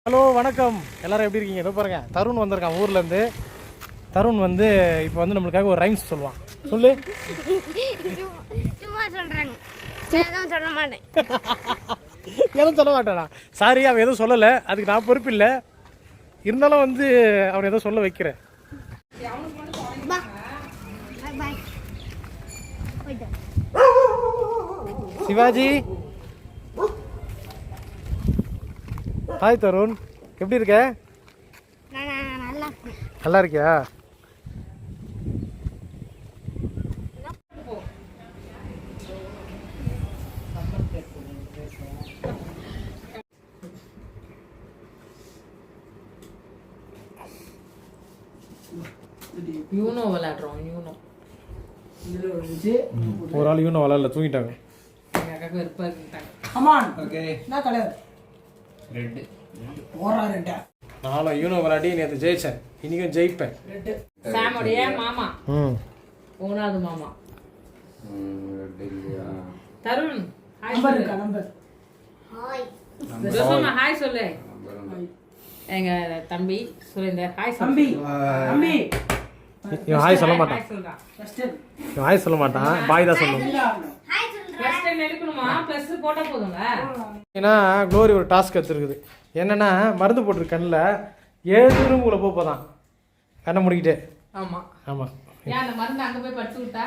Hello வணக்கம் எல்லாரும் எப்படி இருக்கீங்க? ஏதோ பாருங்க தருண் வந்திருக்கான் ஊர்லேருந்து. தருண் வந்து இப்போ வந்து நம்மளுக்காக ஒரு ரைம்ஸ் சொல்லுவான். சொல்லு. சும்மா சொல்றாங்க, எதுவும் சொல்ல மாட்டேன். எதுவும் சொல்ல மாட்டானா? சாரி, அவன் எதுவும் சொல்லலை, அதுக்கு நான் பொறுப்பு இல்லை. இருந்தாலும் வந்து அவனை எதுவும் சொல்ல வைக்கிறேன். சிவாஜி, ஹாய் தருண், எப்படி இருக்க? நல்லா இருக்கியா? யூனோ விளையாடுறோம். யூனோ ஒரு ஆள் யூனோ விளையாடல, தூங்கிட்டாங்க. எங்கள் அக்காவுக்கு வெறுப்பாக இருந்துட்டாங்க. கமான். ஓகே. என்ன கலர்? ரெட்டு. ஓரா ரெட்டா. நானும் யூனோ விளையாடி நேற்று ஜெயிச்சேன், இன்னைக்கும் ஜெயிப்பேன். ரெட்டு. சாமுடைய மாமா. மூணாவது மாமா தருண். நம்பர் இருக்கா? நம்பர். ஹாய் சொல்லு. எங்க தம்பி சுரேந்தர் ஹாய் தம்பி. தம்பி. இவன் ஹாய் சொல்ல மாட்டான். ஹாய் சொல்றான். இவன் ஹாய் சொல்ல மாட்டான், பாய் தான் சொல்லுவோம். ப்ளஸ் 10 எடுக்கணுமா? ப்ளஸ் போட்டா போதுங்க. ஏன்னா க்ளோரி ஒரு டாஸ்க் எடுத்துருக்குது. என்னன்னா மருந்து போட்டிரு கண்ணில் 7 ரூமுக்குள்ளே போதான் கண்ணை முடிக்கிட்டே. ஆமா ஆமாம், ஏன் அந்த மருந்து அங்க போய் படுத்து விட்டா?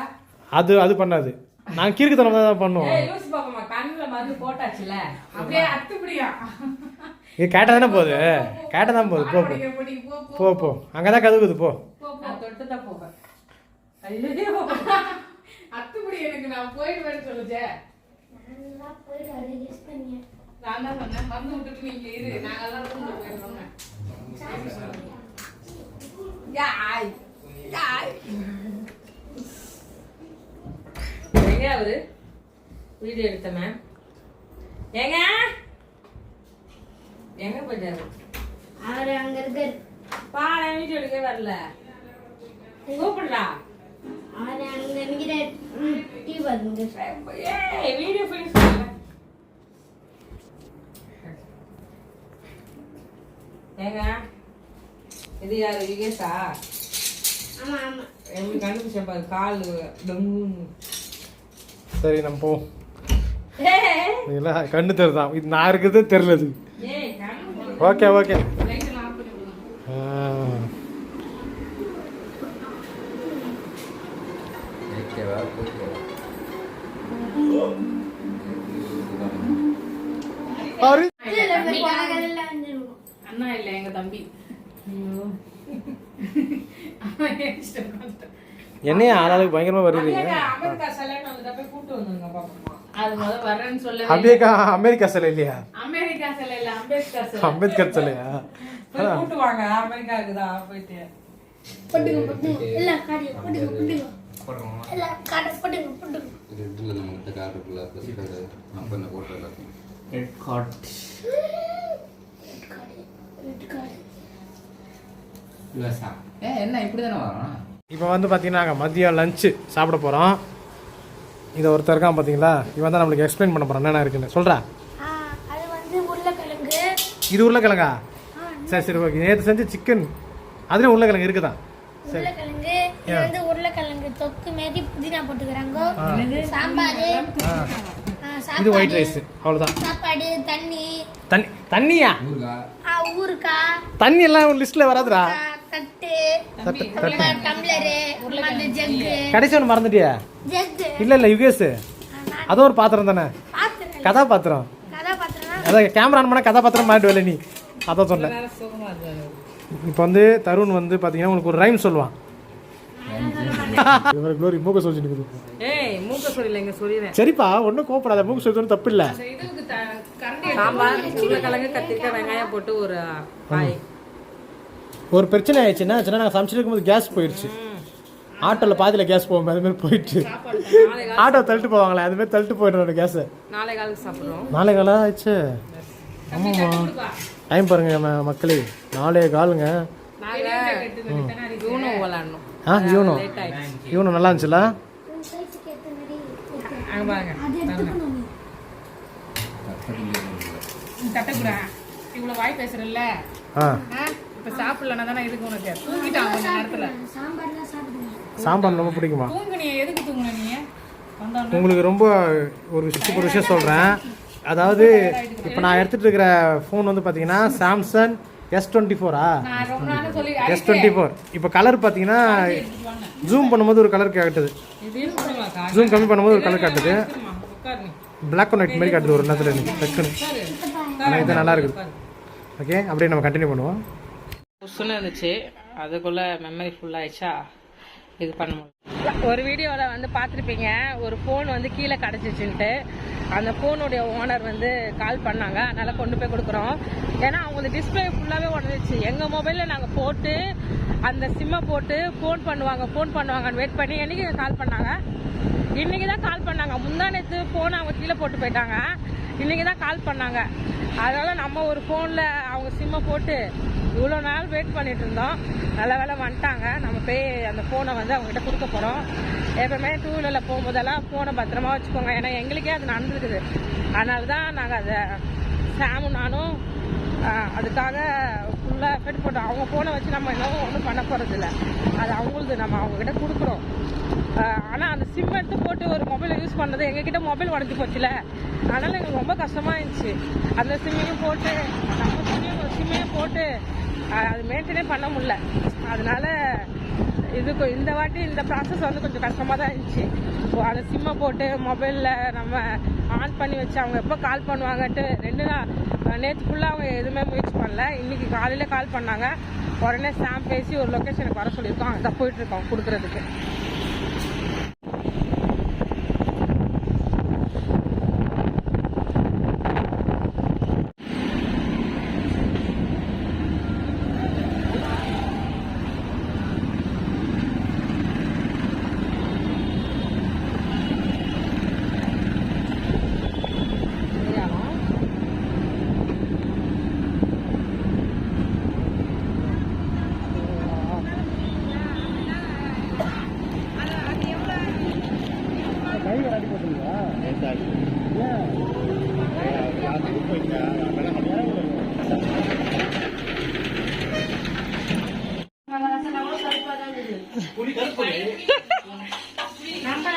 அது பண்ணாது. நாங்கள் கீர்க்கத்தனம் தான் பண்ணுவோம். யோசி பாப்போமா, கண்ணுல மருந்து போட்டாச்சுல அப்படியே அத்துப்படியா? இது கேட்டால் தானே போகுது, கேட்டால் தான் போகுது. போ போ போ போ, அங்கே தான் கதுக்குது. போ தொட்டு தான் போவேன். ஐயோ அத்துப்படி எனக்கு நான் போயிடுவேன்னு சொல்லுச்சே. நான் தான் சொன்னேன் மருந்து விட்டுட்டு நீங்க இரு, நாங்கெல்லாம் ரூம்ல போயிடுறோம். யாய் யாய் எங்க அவரு வீடியோ எடுத்த மேம் எங்க எங்க போயிட்டாரு? அவரு அங்க இருக்காரு. பாட வீடியோ எடுக்க வரல, கூப்பிடலா? அவரு அங்க நிக்கிறாரு. டிவி பாருங்க. ஏய் வீடியோ ஃபினிஷ் பண்ணல. ஏங்க இது யாரு? யுகேஷா? ஆமா ஆமா. எப்படி கண்டுபிடிச்சேன் பாரு, கால் டொங்கு. சரி நம்ம போ. இல்லை கண்ணு தெரிதான், இது நான் இருக்கிறதே தெரிலது. ஏய் கண்ணு ஓகே ஓகே. லைட் ஆஃப் பண்ணி விடுங்க. அண்ணா இல்ல எங்க தம்பி. என்னையா ஆளாளுக்கு பயங்கரமா வருவீங்க. அமெரிக்கா செலக்ட் வந்துட்டப்ப கூட்டு வந்தாங்க பாப்போமா. அது முத வரேன்னு சொல்லவே. அமெரிக்கா சிலை இல்லையா? அமெரிக்கா செல இல்ல, அம்பேத்கர் செல. அம்பேத்கர் சிலையா? போய் கூட்டு வாங்க, அமெரிக்காவுக்கு தான் போயிட்டு. போடுங்க இல்ல காடி போடுங்க. இல்ல காடி போடுங்க. ரெட்ல நம்ம கார்டுக்குள்ள பிளஸ் நம்பர் போட்றல. Red card. யுஎஸ்ஆ. என்ன இப்படி தான வரோம்? இப்போ வந்து பார்த்தீங்கன்னா மதியம் லஞ்சு சாப்பிட போகிறோம். இதை ஒருத்தர் இருக்கான் பார்த்தீங்களா, இவன் தான் நம்மளுக்கு எக்ஸ்பிளைன் பண்ண போகிறான் என்னென்ன இருக்குன்னு. சொல்கிறா. அது வந்து உருளைக்கிழங்கு. இது உருளைக்கிழங்கா? சரி சரி ஓகே. நேற்று செஞ்ச சிக்கன் அதுலேயும் உருளைக்கிழங்கு இருக்குதான். சரி. உருளைக்கிழங்கு இது வந்து உருளைக்கிழங்கு தொக்கு மாதிரி புதினா போட்டுக்கறாங்க. சாம்பார். இது ஒயிட் ரைஸ், அவ்வளோதான். சாப்பாடு, தண்ணியா? ஊறுகாய். தண்ணி எல்லாம் ஒரு லிஸ்ட்டில் வராதுடா. தட்டு, டம்ளரு, அந்த ஜக்கு. கடைசி ஒன்று மறந்துட்டியா? ஜக்கு. இல்லை யுகேஷ், அதுவும் ஒரு பாத்திரம் தானே, பாத்திரம். கதாபாத்திரம். கதாபாத்திரம். அதான் கேமரா ஆன் பண்ண கதாபாத்திரம் மாட்டு வேலை நீ, அதான் சொன்னேன். சுகமா இருக்காரு. இப்போ வந்து தருண் வந்து பார்த்தீங்கன்னா உங்களுக்கு ஒரு ரைம் சொல்லுவான். க்ளோரி மூக்க சொல்லிட்டு இருக்குது. ஏய் மூக்க சொல்லில, இங்க சொல்லிறேன். சரிப்பா, ஒன்றும் கோப்படாத, மூக்கு சொல்றது தப்பு இல்லை. இதுக்கு சாம்பார், உருளைக்கிழங்கு, கத்திரிக்காய், வெங்காயம் போட்டு ஒரு காய். ஒரு பிரச்சனை ஆயிடுச்சுன்னா நாங்கள் சமைச்சிட்டு இருக்கும்போது கேஸ் போயிடுச்சு. ஆட்டோவில் பாதியில் கேஸ் போகும், அது மாதிரி போயிடுச்சு. ஆட்டோ தள்ளிட்டு போவாங்களே, அது மாதிரி தள்ளிட்டு போயிடுறோம் கேஸை. நாளை காலுக்கு சாப்பிடுறோம். நாளை காலம் ஆயிடுச்சு. ஆமாம்மா, டைம் பாருங்க மக்களே, 4:15ங்க. யூனோ விளாடணும். யூனோ நல்லா இருந்துச்சுல. அங்க பாருங்க. தட்டக்கூடா இவ்வளவு வாய் பேசுறல்ல ஆ இப்ப சாப்பிடலன்னா தானே இதுக்கு உனக்கு தூங்கிட்டான் கொஞ்ச நேரத்துல சாம்பார் தான் சாப்பிடுவேன். சாம்பார் ரொம்ப பிடிக்குமா? தூங்குனிய எதுக்கு தூங்குன நீ வந்தோன்னு உங்களுக்கு ரொம்ப ஒரு விஷயம் சொல்கிறேன். அதாவது இப்போ நான் எடுத்துகிட்டு இருக்கிற ஃபோன் வந்து பார்த்தீங்கன்னா சாம்சங் S24 நான் ரொம்ப நாள் சொல்லி S24. இப்போ கலர் பார்த்தீங்கன்னா ஜூம் பண்ணும்போது ஒரு கலர் காட்டுது, இது இருக்குமாக்கா ஜூம் கம்மி பண்ணும்போது ஒரு கலர் காட்டுது, உட்காரு நீ பிளாக் அண்ட் ஒயிட் மாதிரி காட்டுது ஒரு நேரத்தில் எனக்கு டக்குன்னு. ஆனால் இது நல்லா இருக்குது. ஓகே, அப்படியே நம்ம கண்டினியூ பண்ணுவோம். புஷ்ஷுன்னு இருந்துச்சு, அதுக்குள்ள மெமரி ஃபுல் ஆயிடுச்சா இது பண்ண முடியல. ஒரு வீடியோவில் வந்து பார்த்துருப்பீங்க, ஒரு ஃபோன் வந்து கீழே கிடச்சிச்சுன்ட்டு அந்த ஃபோனுடைய ஓனர் வந்து கால் பண்ணாங்க. அதனால் கொண்டு போய் கொடுக்குறோம். ஏன்னா அவங்களுக்கு டிஸ்பிளே ஃபுல்லாகவே உடஞ்சிச்சு. எங்கள் மொபைலில் நாங்கள் போட்டு அந்த சிம்மை போட்டு ஃபோன் பண்ணுவாங்கன்னு வெயிட் பண்ணி என்றைக்கு கால் பண்ணாங்க, இன்றைக்கி தான் கால் பண்ணாங்க. முந்தா நேற்று ஃபோனை அவங்க கீழே போட்டு போயிட்டாங்க, இன்றைக்கி தான் கால் பண்ணாங்க. அதனால் நம்ம ஒரு ஃபோனில் அவங்க சிம்மை போட்டு இவ்வளோ நாள் வெயிட் பண்ணிட்டு இருந்தோம். நல்ல வேலை வந்துட்டாங்க. நம்ம போய் அந்த ஃபோனை வந்து அவங்ககிட்ட கொடுக்க போகிறோம். எப்பவுமே டூ வீலரில் போகும்போதெல்லாம் ஃபோனை பத்திரமா வச்சுக்கோங்க. ஏன்னா எங்களுக்கே அது நடந்துருக்குது. அதனால தான் நாங்கள் அதை சாமும் நானும் அதுக்காக ஃபுல்லாக எஃபெக்ட் போட்டோம். அவங்க ஃபோனை வச்சு நம்ம இன்னும் ஒன்றும் பண்ண போகிறதில்ல, அது அவங்களுக்கு நம்ம அவங்ககிட்ட கொடுக்குறோம். ஆனால் அந்த சிம் எடுத்து போட்டு ஒரு மொபைலை யூஸ் பண்ணுறது, எங்ககிட்ட மொபைல் உடஞ்சி போச்சுல, அதனால் எங்களுக்கு ரொம்ப கஷ்டமாக இருந்துச்சு. அந்த சிம்மையும் போட்டு நம்ம சிம்மையும் போட்டு அது மெயின்டைனே பண்ண முடியல. அதனால இதுக்கு இந்த வாட்டி இந்த ப்ராசஸ் வந்து கொஞ்சம் கஷ்டமாக தான் இருந்துச்சு. அந்த சிம்மை போட்டு மொபைலில் நம்ம ஆன் பண்ணி வச்சு அவங்க எப்போ கால் பண்ணுவாங்கன்ட்டு 2 நாள் நேற்று ஃபுல்லாக அவங்க எதுவுமே முயற்சி பண்ணல. இன்றைக்கி காலையில் கால் பண்ணாங்க. உடனே சாம் பேசி ஒரு லொக்கேஷனுக்கு வர சொல்லியிருக்கோம். அங்கே தான் போயிட்டுருக்கோம் கொடுக்குறதுக்கு.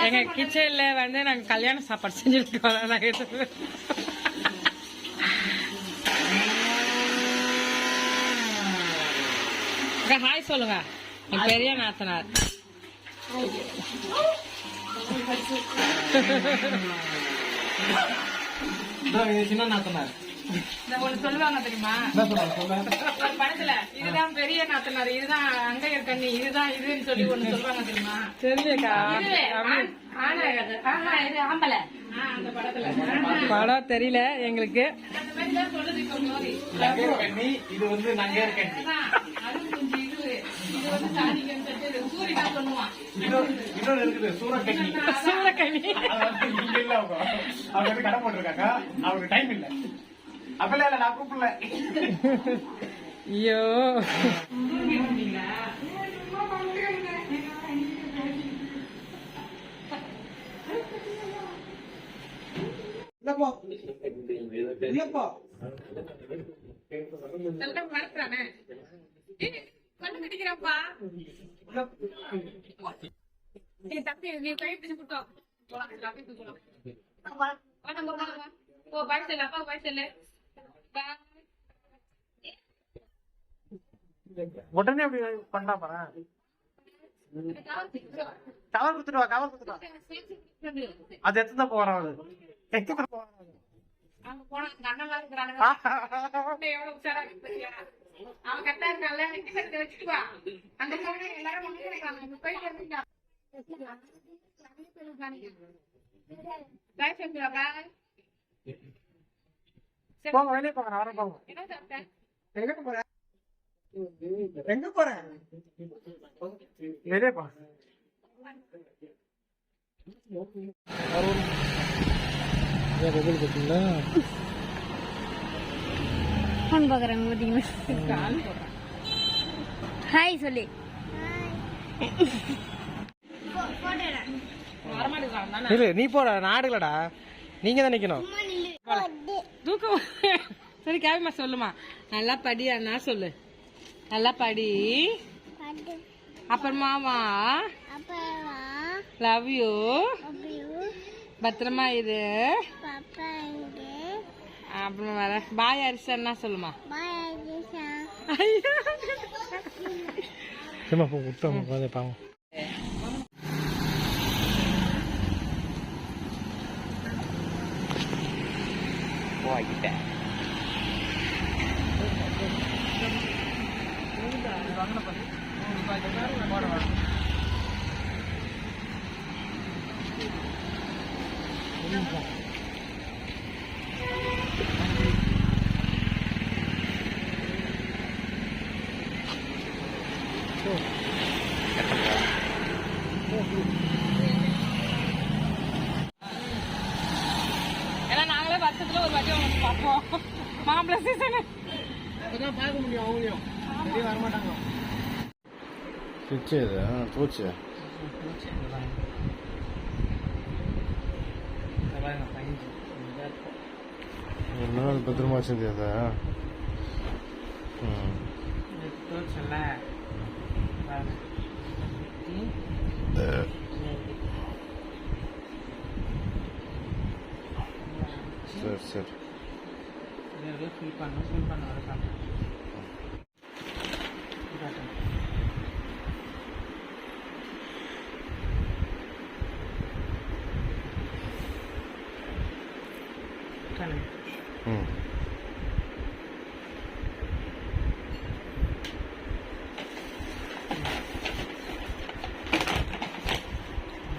எங்க கிச்சன்ல வந்து நாங்க கல்யாண சாப்பாடு செஞ்சிருக்கோம். ஹாய் சொல்லுங்க, என் பெரிய நாத்தனார். சின்ன நாத்தனார் சொல்லுவாங்க தெரியுமா ஒரு படத்துல, இதுதான் பெரிய நாத்தனார், இதுதான் அங்கையர் கண்ணி, இதுதான் இதுன்னு சொல்லி ஒண்ணு சொல்லுவாங்க தெரியுமா? தெரியலக்கா. அந்த படத்துல படம் தெரியல எங்களுக்கு. அந்த மாதிரி தான் சொல்லுது. இப்ப மோதி இது வந்து நாங்க அது கொஞ்சம் இது வந்து சாதிக்கன்னு சொல்லிட்டு சூரி தான் சொல்லுவான். இன்னொன்னு இருக்குது, சூரக்கண்ணி. சூரக்கண்ணி இங்க இல்ல அவங்க வந்து கடை போட்டிருக்காங்க, அவருக்கு டைம் இல்ல. அப்பல இல்ல, நான் கூப்பிடல. ஐயோ மறக்கிறானே கொண்டு கடிக்கிறாப்பா. நீ தப்பி நீ கை பிடிச்சு விட்டோம். ஓ பாய் செல்லு, அப்பா பாய் செல்லு. உடனே அப்படி பண்ணா பாரு. கவர் குத்துட்டு வா, கவர் குத்துட்டு வா. அது எத்தனை போறான், எங்க போறான்? அவங்க போனா அண்ணெல்லாம் இருக்கிறாங்க. எவ்வளவு உஷாரா இருக்கு. அவன் கரெக்டா இருக்கான்ல, வச்சுட்டு வா. அங்க போனா எல்லாரும் முன்னாடி போயிட்டு வந்துட்டா. பாய் சொல்லுவா பாய். போங்க, வெளியே போங்க, நான் வர போங்க. என்ன சாப்பிட்டேன்? எங்க போற? எங்க போற? வெளியே போ. ஃபோன் பார்க்குறாங்க பார்த்தீங்களா? ஹாய் சொல்லி இல்ல நீ போட, நான் ஆடுலடா, நீங்க தான் நிக்கணும். தூக்கம் சரி கேவிமா சொல்லுமா. நல்லா படி அண்ணா சொல்லு. நல்லா படி. அப்புறமாவா லவ் யூ. பத்திரமா இரு. அப்புறம் வேற பாய் அரிசன்னா சொல்லுமா. சரிம்மா போ விட்டோம் பாவம். ஏன்னா நாங்களே வருஷத்துல ஒரு வாட்டி அவங்க பார்ப்போம். மாம்பழ சீசனு பார்க்க முடியும். அவங்களையும் வெளியே வரமாட்டாங்க. சுவிட்சு இது பூச்சி என்ன பத்திரமா வச்சிருந்தே அதை. சரி சரி ஃபீல் பண்ண வர காட்டுறேன்.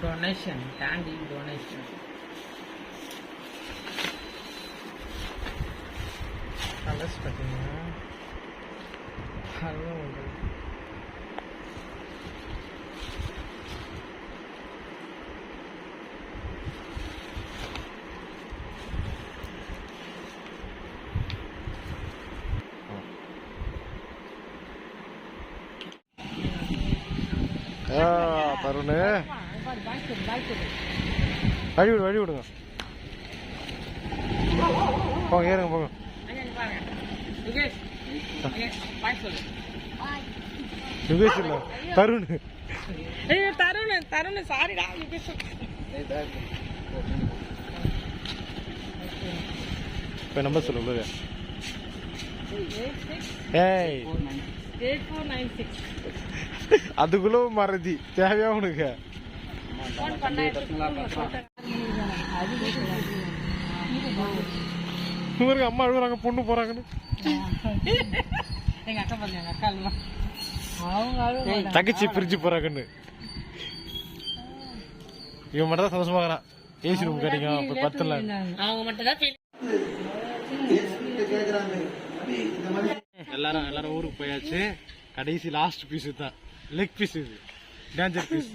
donation, candy donation. Colors பார்த்தீங்கன்னா ஹலோ தருணு வழி விடுங்க. போங்க ஏறுங்க போங்க. யுகேஷ் இல்ல தருண். தருண் சாரிடா. இப்போ நம்பர் சொல்லு. ஏய் 8496 அதுக்குள்ள மறதி தேவையா உனக்கு? இவருக்கு அம்மா அழுகுறாங்க பொண்ணு போறாங்கன்னு. எங்க அக்கா பாருங்க, எங்க அக்கா அவங்க தகச்சி பிரிச்சு போறாங்கன்னு. இவன் மட்டும் தான் சந்தோஷமாகறான். ஏசி ரூம் கிடைக்கும் அப்ப 10 நாள். அவங்க மட்டும் தான் எல்லாரும் ஊருக்கு போயாச்சு. கடைசி லாஸ்ட் பீஸ் தான் லெக் பீஸ். இது டேஞ்சர் பீஸ்.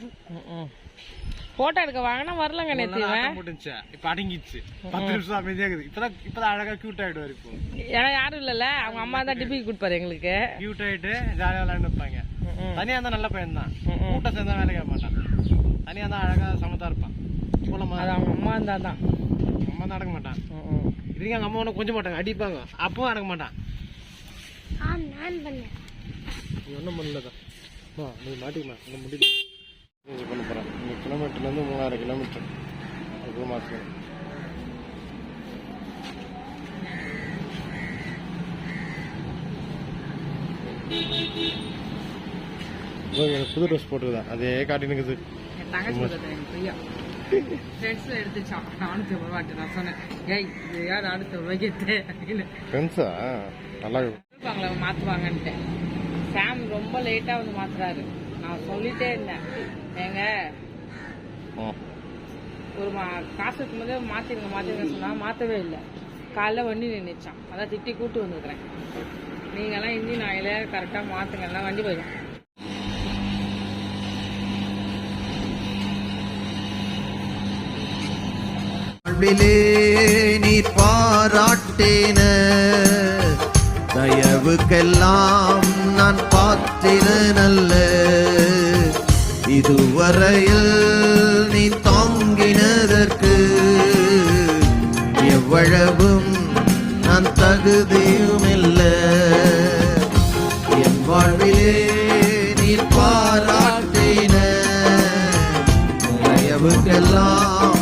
போட்டோ எடுக்க வாங்கினா வரலங்க. நேத்து போட்டுச்சு இப்ப அடங்கிடுச்சு. 10 நிமிஷம் அமைதியாகுது. இப்பதான் அழகா கியூட் ஆயிடுவாரு. இப்போ ஏன்னா யாரும் இல்லல்ல, அவங்க அம்மா தான் டிபிக்கு கொடுப்பாரு எங்களுக்கு. கியூட் ஆயிட்டு ஜாலியா விளையாண்டு வைப்பாங்க. தனியா இருந்தா நல்ல பையன் தான். கூட்டம் சேர்ந்தா வேலை கேட்க மாட்டான். தனியா தான் அழகா சமத்தா இருப்பான். அது அவங்க அம்மா இருந்தா தான். அம்மா தான் அடக்க மாட்டான். இதுக்கு எங்க அம்மா ஒன்றும் கொஞ்சம் மாட்டாங்க, அடிப்பாங்க. அப்பவும் அடக்க மாட்டான். நீ ஒன்றும் பண்ணலதான். நீ மாட்டிக்கமா இன்னும் முடியல. பண்ண போறேன். 3 கிலோமீட்டர்லேருந்து 3000 கிலோமீட்டர் அதுக்குள்ள மாற்றணும். புது ட்ரெஸ் போட்டுருதான் அதே காட்டினுக்குது. எடுத்துச்சான் 450 ரூபாய். நான் சொன்னேன், ஏய் இது யார் 450 ரூபாய்க்கு ஃப்ரெண்ட்ஸா நல்லா மாத்துவாங்கன்ட்டு. சாம் ரொம்ப லேட்டா வந்து மாத்துறாரு. நான் சொல்லிட்டே இருந்தேன், ஏங்க ஒரு காசு இருக்கும்போது மாத்திருங்க சொன்னா மாத்தவே இல்லை. காலைல வண்டி நின்றுச்சான். அதான் திட்டி கூட்டு வந்துருக்கிறேன். நீங்கெல்லாம் இன்ஜின் ஆயில கரெக்டா மாத்துங்கன்னா வண்டி போயிடும். நீ பாராட்டேன தயவுக்கெல்லாம் நான் பாத்திரனல்ல. இதுவரையில் நீ தாங்கினதற்கு எவ்வளவும் நான் தகுதியுமில்ல. என் வாழ்விலே நீர் பாராட்டின தயவுக்கெல்லாம்